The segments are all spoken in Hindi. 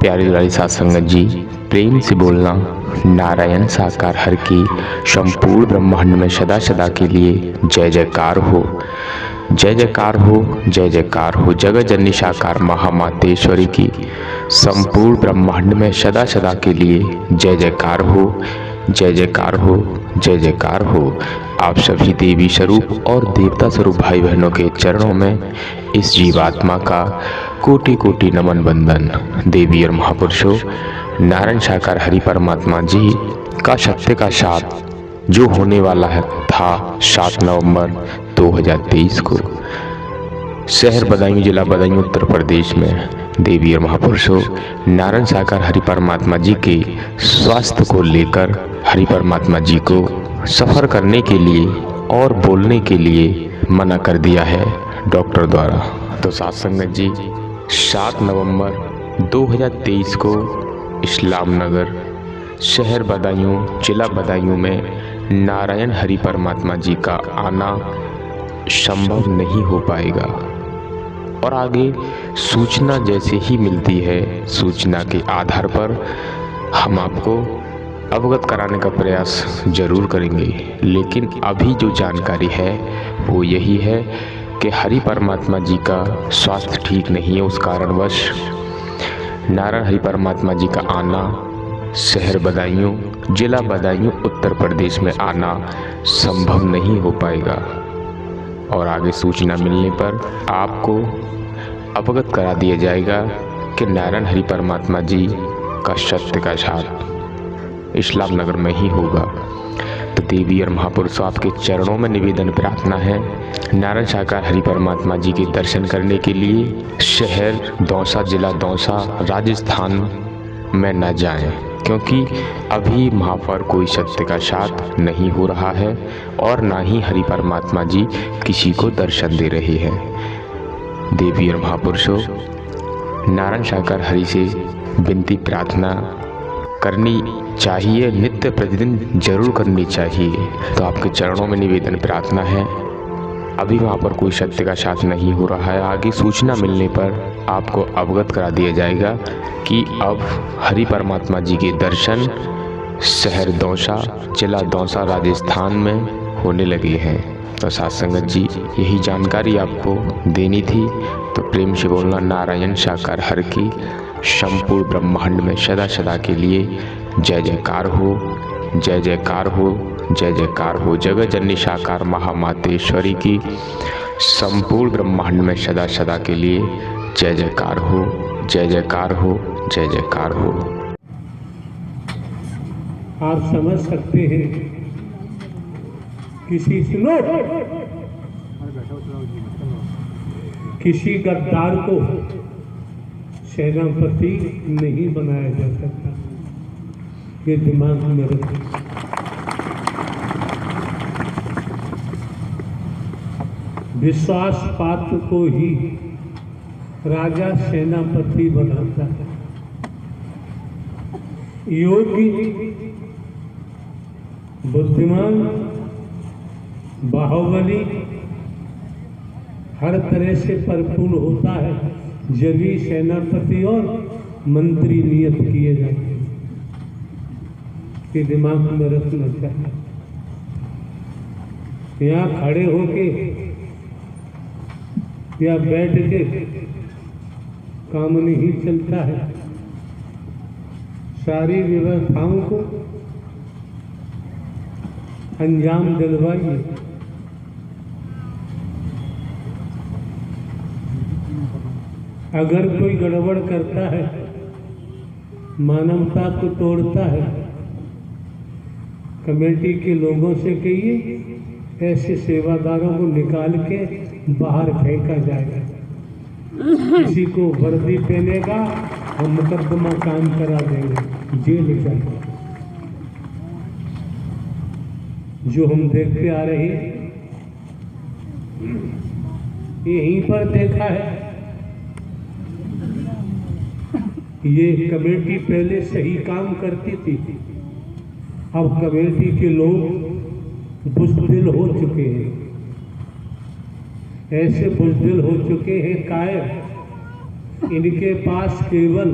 प्यारी दुलारी साथ संगत जी, प्रेम से बोलना नारायण साकार हर की संपूर्ण ब्रह्मांड में सदा सदा के लिए जय जयकार हो, जय जयकार हो, जय जयकार हो। जगत जननी साकार महामातेश्वरी की संपूर्ण ब्रह्मांड में सदा सदा के लिए जय जयकार हो, जय जयकार हो, जय जयकार हो। आप सभी देवी स्वरूप और देवता स्वरूप भाई बहनों के चरणों में इस जीवात्मा का कोटि कोटि नमन वंदन। देवी और महापुरुषों, नारायण साकार हरि परमात्मा जी का सत्य का साथ जो होने वाला है था 7 नवंबर 2023 को शहर बदायूं, जिला बदायूं, उत्तर प्रदेश में। देवी और महापुरुषों, नारायण साकार हरि परमात्मा जी के स्वास्थ्य को लेकर हरि परमात्मा जी को सफ़र करने के लिए और बोलने के लिए मना कर दिया है डॉक्टर द्वारा। तो साथ संगत जी, 7 नवंबर 2023 को इस्लाम नगर शहर बदायूं, जिला बदायूं में नारायण हरि परमात्मा जी का आना संभव नहीं हो पाएगा। और आगे सूचना जैसे ही मिलती है, सूचना के आधार पर हम आपको अवगत कराने का प्रयास जरूर करेंगे। लेकिन अभी जो जानकारी है वो यही है कि हरि परमात्मा जी का स्वास्थ्य ठीक नहीं है। उस कारणवश नारायण हरि परमात्मा जी का आना शहर बदायूं, जिला बदायूं, उत्तर प्रदेश में आना संभव नहीं हो पाएगा। और आगे सूचना मिलने पर आपको अवगत करा दिया जाएगा कि नारायण हरि परमात्मा जी का सत्य का साथ इस्लाम नगर में ही होगा। तो देवी और महापुरुषों, आपके चरणों में निवेदन प्रार्थना है, नारायण साकार हरि परमात्मा जी के दर्शन करने के लिए शहर दौसा, जिला दौसा, राजस्थान में न जाएं, क्योंकि अभी वहाँ पर कोई सत्य का साथ नहीं हो रहा है और ना ही हरि परमात्मा जी किसी को दर्शन दे रहे हैं। देवी और महापुरुषों, नारायण साकार हरि से विनती प्रार्थना करनी चाहिए, नित्य प्रतिदिन जरूर करनी चाहिए। तो आपके चरणों में निवेदन प्रार्थना है, अभी वहाँ पर कोई सत्य का साथ नहीं हो रहा है। आगे सूचना मिलने पर आपको अवगत करा दिया जाएगा कि अब हरि परमात्मा जी के दर्शन शहर दौसा, जिला दौसा, राजस्थान में होने लगे हैं। तो साथ संगत जी, यही जानकारी आपको देनी थी। तो प्रेम से बोलना नारायण साकार हर की संपूर्ण ब्रह्मांड में सदा सदा के लिए जय जयकार हो, जय जयकार हो, जय जयकार हो। जगत जननी साकार महामातेश्वरी की संपूर्ण ब्रह्मांड में सदा सदा के लिए जय जयकार हो, जय जयकार हो, जय जयकार हो। आप समझ सकते हैं, किसी गद्दार को सेनापति नहीं बनाया जा सकता। ये दिमाग में रखें। विश्वास पात्र को ही राजा सेनापति बनाता है। योग्य, बुद्धिमान, बाहुबली, हर तरह से परिपूर्ण होता है जब सेनापति और मंत्री नियत किए जाते हैं। कि दिमाग में रखना चाहिए। यहाँ खड़े होके या बैठ के काम नहीं चलता है। सारी व्यवस्थाओं को अंजाम दिलवाइए। अगर कोई गड़बड़ करता है, मानवता को तोड़ता है, कमेटी के लोगों से कहिए ऐसे सेवादारों को निकाल के बाहर फेंका जाएगा। किसी को वर्दी पहनेगा हम मुकदमा काम करा देंगे, जेल जाएगा। जो हम देखते आ रहे हैं, यहीं पर देखा है। ये कमेटी पहले सही काम करती थी, अब कमेटी के लोग बुज़दिल हो चुके हैं। ऐसे बुज़दिल हो चुके हैं कायर, इनके पास केवल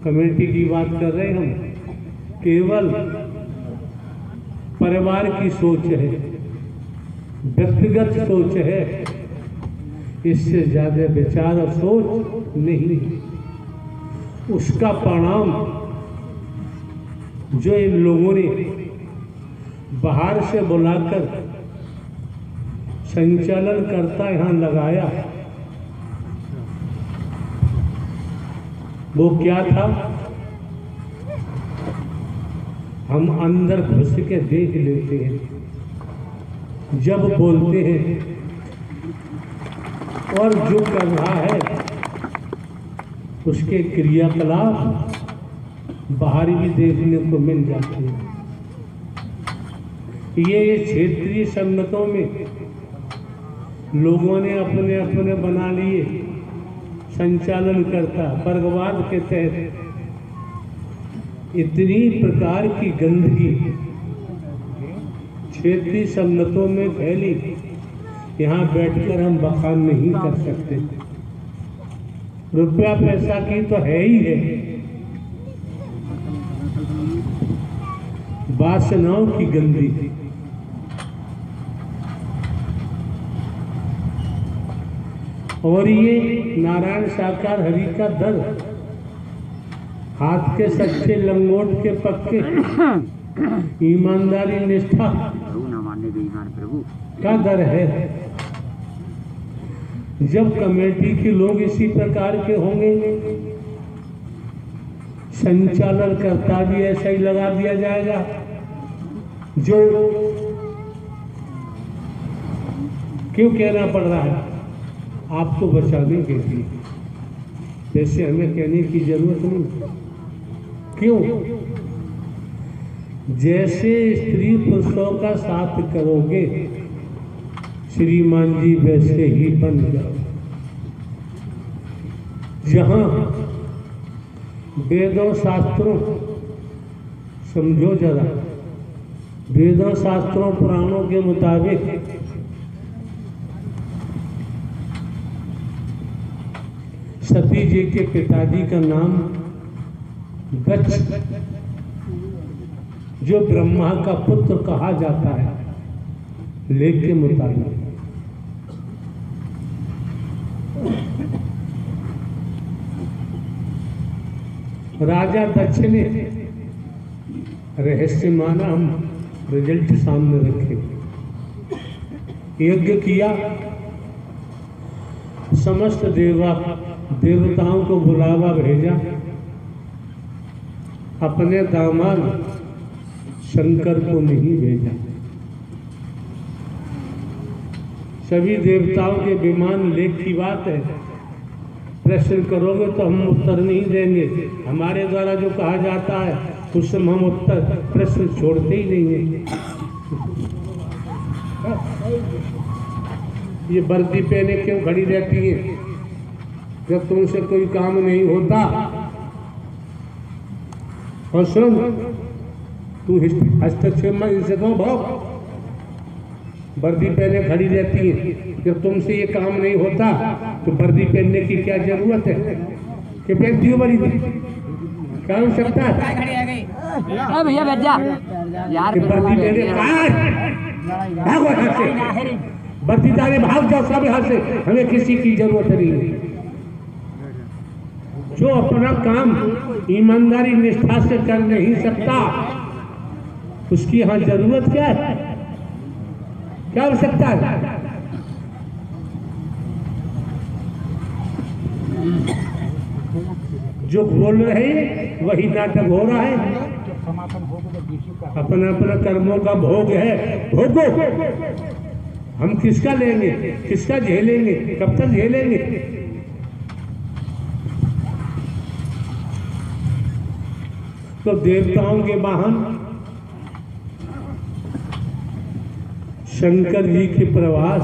कमेटी की बात कर रहे हैं हम, केवल परिवार की सोच है, व्यक्तिगत सोच है, इससे ज्यादा विचार और सोच नहीं। उसका परिणाम जो इन लोगों ने बाहर से बुलाकर संचालन करता यहाँ लगाया, वो क्या था? हम अंदर घुस के देख लेते हैं, जब बोलते हैं और जो कर रहा है उसके क्रियाकलाप बाहर भी देखने को मिल जाते हैं। ये क्षेत्रीय संगठनों में लोगों ने अपने अपने बना लिए संचालन करता, वर्गवाद के तहत इतनी प्रकार की गंदगी क्षेत्रीय संगठनों में फैली, यहाँ बैठकर हम बखान नहीं कर सकते। रुपया पैसा की तो है ही है, वासनाओं की गंदगी। और ये नारायण साकार हरि का दर, हाथ के सच्चे लंगोट के पक्के, ईमानदारी निष्ठा का दर है। जब कमेटी के लोग इसी प्रकार के होंगे, संचालन करता भी ऐसा ही लगा दिया जाएगा जो क्यों कहना पड़ रहा है आपको बचाने के लिए, वैसे हमें कहने की जरूरत नहीं। क्यों? जैसे स्त्री पुरुषों का साथ करोगे श्रीमान जी वैसे ही बन जाओ। जहां वेदों शास्त्रों, समझो जरा, वेदों शास्त्रों पुराणों के मुताबिक सती जी के पिताजी का नाम गच्छ, जो ब्रह्मा का पुत्र कहा जाता है, लेख के मुताबिक राजा दक्ष ने रहस्य माना, हम रिजल्ट सामने रखे, यज्ञ किया, समस्त देवताओं को बुलावा भेजा, अपने दामाद शंकर को नहीं भेजा। सभी देवताओं के विमान लेख की बात है, प्रश्न करोगे तो हम उत्तर नहीं देंगे, हमारे द्वारा जो कहा जाता है उस समय हम उत्तर प्रश्न छोड़ते ही नहीं है। ये वर्दी पहने क्यों खड़ी रहती है जब तुमसे कोई काम नहीं होता? और सुन, तू हस्तक्षेप में इनसे क्यों भाव? वर्दी पहने खड़ी रहती है, जब तुमसे ये काम नहीं होता तो वर्दी पहनने की क्या जरूरत है? कि पहनती हो वर्दी? क्या हो सकता है? भैया बैठ जा यार, वर्दी पहने वर्दीदारे भाग जाओ सब यहाँ से, हमें किसी की जरूरत नहीं है। जो अपना काम ईमानदारी निष्ठा से कर नहीं सकता, उसकी यहाँ जरूरत क्या है? क्या हो सकता है? जो बोल रहे हैं वही नाटक हो रहा है। अपना अपना कर्मों का भोग है, भोगो। हम किसका लेंगे, किसका झेलेंगे, कब तक झेलेंगे? तो देवताओं के वाहन शंकर जी के प्रवास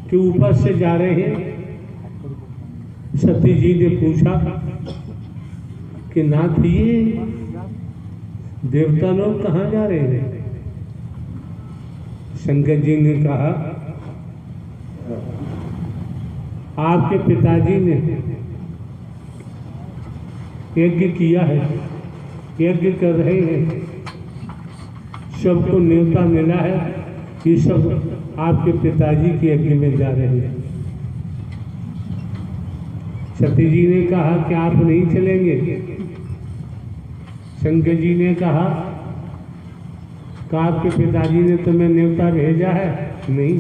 के ऊपर से जा रहे हैं। सती जी ने पूछा कि नाथ ये देवता लोग कहाँ जा रहे हैं? शंकर जी ने कहा आपके पिताजी ने यज्ञ किया है, यज्ञ कर रहे हैं, सबको न्योता मिला है, ये सब आपके पिताजी के यज्ञ में जा रहे हैं। सती जी ने कहा कि आप नहीं चलेंगे। शंकर जी ने कहा कि आपके पिताजी ने तुम्हें न्योता भेजा है? नहीं,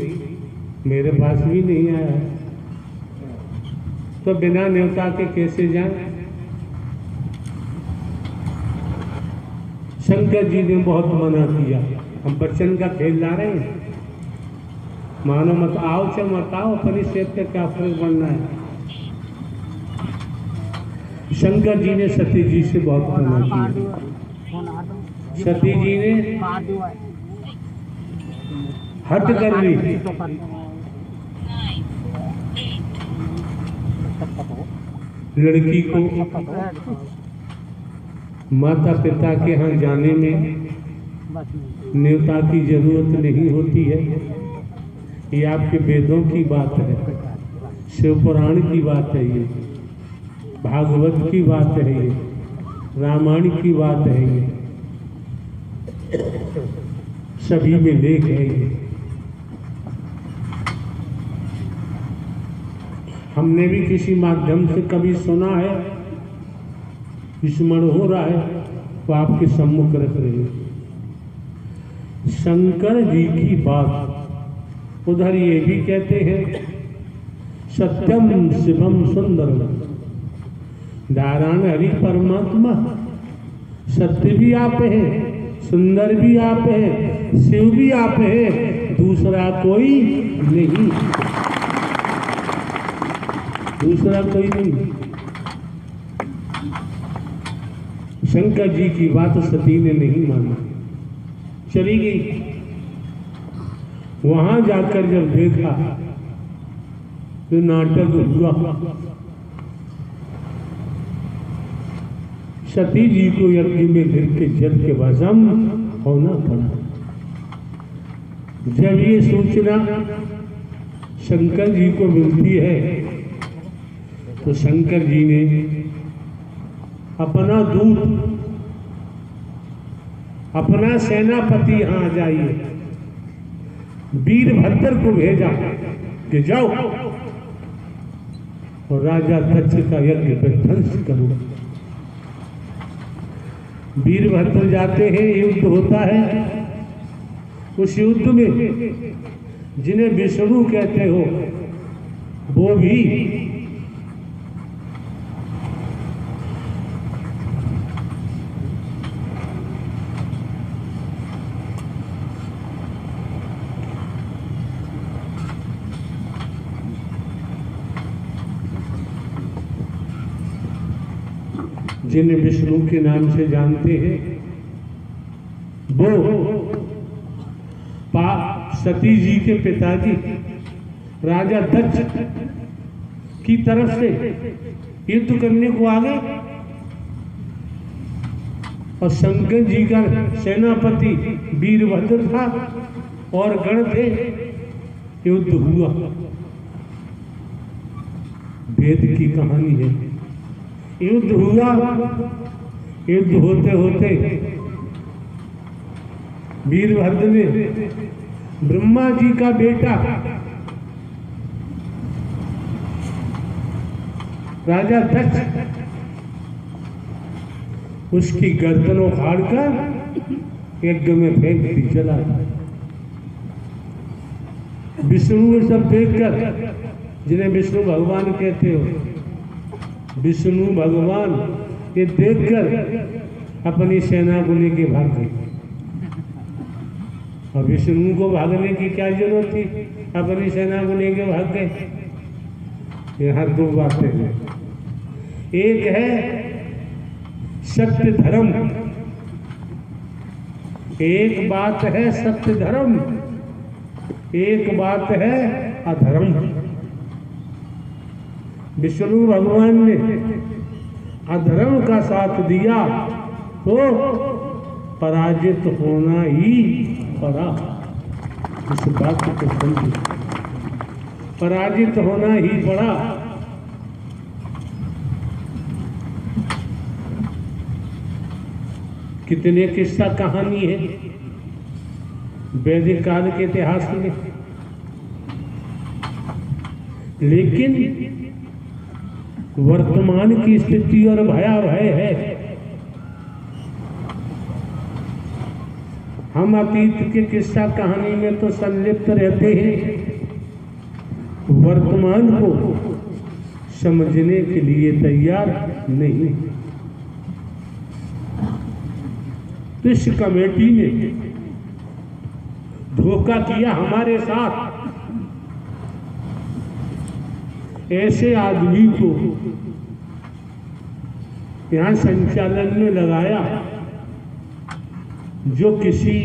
मेरे पास भी नहीं आया है। तो बिना न्योता के कैसे जाए? शंकर जी ने बहुत मना किया। हम बच्चन का खेल ला रहे हैं, मानो मत आओ च मत आओ, अपनी सेहत पे क्या फर्क पड़ना है। शंकर जी ने सती जी से बहुत मना किया। सती जी ने हट कर ली। लड़की को माता पिता के यहाँ जाने में न्योता की जरूरत नहीं होती है। ये आपके वेदों की बात है, शिव पुराण की बात है, ये भागवत की बात है, ये रामायण की बात है, ये सभी में लेख है। ये हमने भी किसी माध्यम से कभी सुना है, स्मरण हो रहा है, तो आपके सम्मुख रख रहे हैं। शंकर जी की बात उधर ये भी कहते हैं, सत्यम शिवम सुंदरम। नारायण हरि परमात्मा सत्य भी आप है, सुंदर भी आप है, शिव भी आप है, दूसरा कोई नहीं, दूसरा कोई नहीं। शंकर जी की बात सती ने नहीं मानी, चली गई। वहां जाकर जब देखा तो नाटक हुआ। सती जी को यज्ञ में गिर के जल के भस्म होना पड़ा। जब ये सूचना शंकर जी को मिलती है तो शंकर जी ने अपना दूत, अपना सेनापति यहाँ आ जाइए, वीरभद्र को भेजा कि जाओ और राजा दक्ष का यज्ञ विध्वंस करो। वीरभद्र जाते हैं, युद्ध होता है। उस युद्ध में जिन्हें विष्णु कहते हो वो भी जिन्हें विष्णु के नाम से जानते हैं, वो सती जी के पिताजी राजा दक्ष की तरफ से युद्ध करने को आ गए और शंकर जी का सेनापति वीरभद्र था और गण थे। युद्ध हुआ, वेद की कहानी है। युद्ध हुआ, युद्ध होते होते वीरभद्र ने ब्रह्मा जी का बेटा राजा दक्ष, उसकी गर्दन उखाड़ कर यज्ञ में फेंक दी, जला दी। विष्णु ने सब देखकर, जिन्हें विष्णु भगवान कहते हो, विष्णु भगवान ये देखकर अपनी सेना को लेके भाग गए। और विष्णु को भागने की क्या जरूरत थी, अपनी सेना को लेके भाग गए। यहाँ दो बातें हैं, एक है सत्य धर्म, एक बात है सत्य धर्म, एक बात है अधर्म। विष्णु भगवान ने अधर्म का साथ दिया तो पराजित होना ही पड़ा। इस बात को समझिए, पराजित होना ही पड़ा। कितने किस्सा कहानी है वैदिक काल के इतिहास में, लेकिन वर्तमान की स्थिति और भयावह है। हम अतीत के किस्सा कहानी में तो संलिप्त रहते हैं, वर्तमान को समझने के लिए तैयार नहीं। तो इस कमेटी ने धोखा किया हमारे साथ। ऐसे आदमी को यहां संचालन में लगाया जो किसी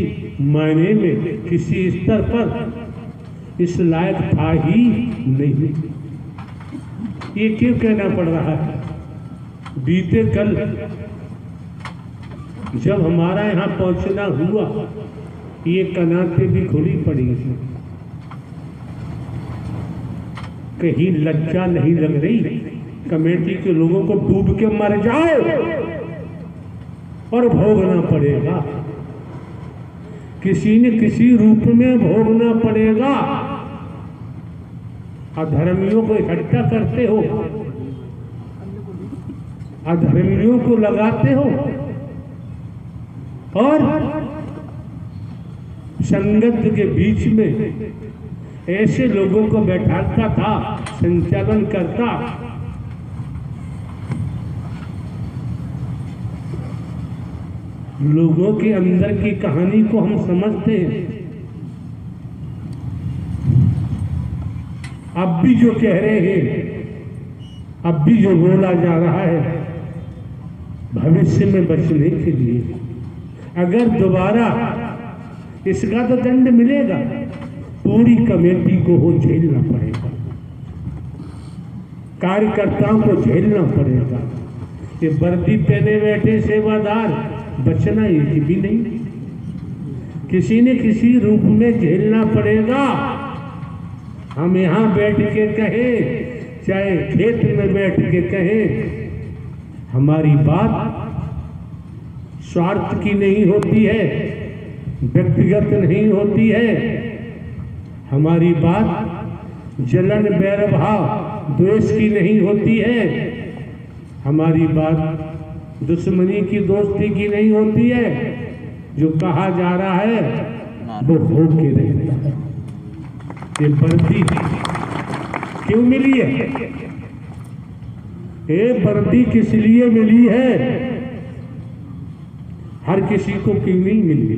मायने में किसी स्तर पर इस लायक था ही नहीं। ये क्यों कहना पड़ रहा है? बीते कल जब हमारा यहाँ पहुंचना हुआ, ये कनाते भी खुली पड़ी थी। कहीं लज्जा नहीं लग रही कमेटी के लोगों को? डूब के मर जाओ और भोगना पड़ेगा, किसी न किसी रूप में भोगना पड़ेगा। अधर्मियों को इकट्ठा करते हो, अधर्मियों को लगाते हो और संगत के बीच में ऐसे लोगों को बैठाता था, संचालन करता। लोगों के अंदर की कहानी को हम समझते हैं। अब भी जो कह रहे हैं, अब भी जो बोला जा रहा है, भविष्य में बचने के लिए अगर दोबारा इसका तो दंड मिलेगा, पूरी कमेटी को हो झेलना पड़ेगा, कार्यकर्ताओं को झेलना पड़ेगा। ये वर्दी पहने बैठे सेवादार बचना एक भी नहीं, किसी न किसी रूप में झेलना पड़ेगा। हम यहाँ बैठ के कहें, चाहे खेत में बैठ के कहें, हमारी बात स्वार्थ की नहीं होती है, व्यक्तिगत नहीं होती है। हमारी बात जलन, बैर भाव, द्वेष की नहीं होती है। हमारी बात दुश्मनी की, दोस्ती की नहीं होती है। जो कहा जा रहा है वो हो के रहता है। ये वर्दी क्यों मिली है? ये वर्दी किस लिए मिली है? हर किसी को क्यों नहीं मिली?